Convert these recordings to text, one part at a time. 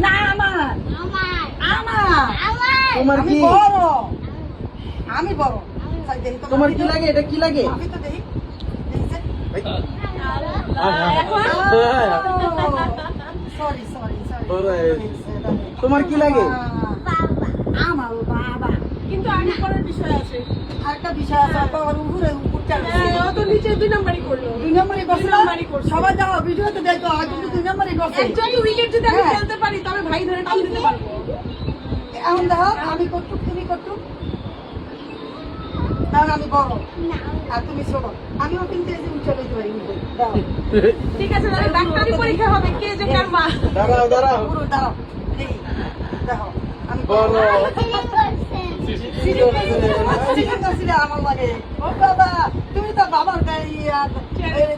না আমার তোমার আমি কি বড় আমি বড় তোমার কি লাগে এটা কি লাগে আমি তো দেখি দেখছে সরি সরি সরি তোমার কি লাগে আমার বাবা কিন্তু আগে করার বিষয় আছে। আরেকটা বিষয় আছে বাবার উপরে উপরটা ও তো নিচে 2 নাম্বারই করলো। 2 নম্বরই করছে না? সবাই যাও ভিডিওতে দেখো আজ কিন্তু 2 নম্বরই করছে একজন উইকেট যদি আমি হ্যাঁ। খেলতে পারি তবে ভাই ধরে টান দিতে পারবো। এখন দেখো আমি করতুক তুমি করতুক কারণ আমি বড় আর তুমি ছোট আমিও কিন্তু এই যে উঠে লইতে পারি উঠে দাও ঠিক আছে তাহলে ডাক্তারি পরীক্ষা হবে কে যে কার মা। দাঁড়াও দাঁড়াও পুরো দাঁড়াও এই দেখো আমি বড় আমার লাগে ও বাবা তুমি তো বাবার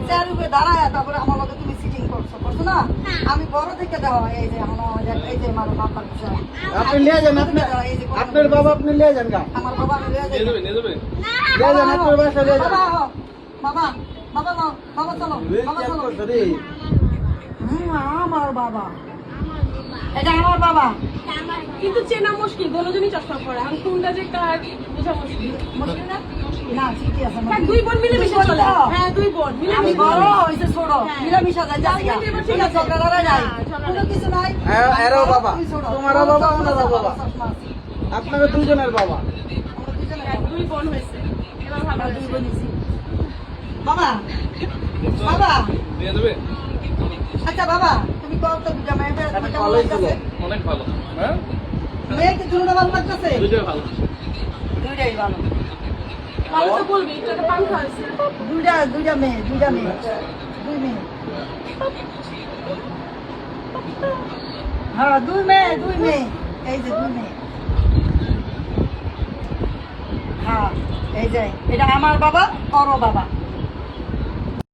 চেয়ার উপরে দাঁড়ায় তারপরে আমার লগে তুমি সিটিং করছো করছো না আমি বড় থেকে দেওয়া এই যে এই যে আমার বাবার বিষয় আপনি লিয়ে যান আপনার বাবা আপনি লিয়ে যান গা আমার বাবা আমি লিয়ে যাই লিয়ে যান আপনার বাসা লিয়ে যান বাবা বাবা বাবা বাবা চলো বাবা চলো আমার বাবা এটা আমার বাবা কিন্তু চেনা মুশকিল দুজনই চশমা পরে এখন কোনটা যে কার বোঝা মুশকিল। মুশকিল না না ঠিকই আছে হ্যাঁ 2 বোন মিলে মিশে চলে হ্যাঁ 2 বোন মিলে আমি মিশে বড় হইছে ছোট মিলামিশা যাই যাই ঠিক আছে ঝগড়া যায় কোনো কিছু নাই এরও বাবা তোমারও বাবা ওনারও বাবা আপনাদের দুজনের বাবা 2 বোন হয়েছে এবার ভালো হয়েছে। বাবা বাবা দিয়ে দেবে আচ্ছা বাবা তুমি কত জামাই তুমি কেমন লাগছে অনেক ভালো হ্যাঁ মেয়েকে দুটো ভালো লাগছে দুটোই ভালো দুইটাই ভালো ভালো তো বলবি একটু একটা পাংখা আছে দুইটা মেয়ে দুই মেয়ে হ্যাঁ দুই মেয়ে এই যে 2 মেয়ে হ্যাঁ এই যে এটা আমার বাবা ওরও বাবা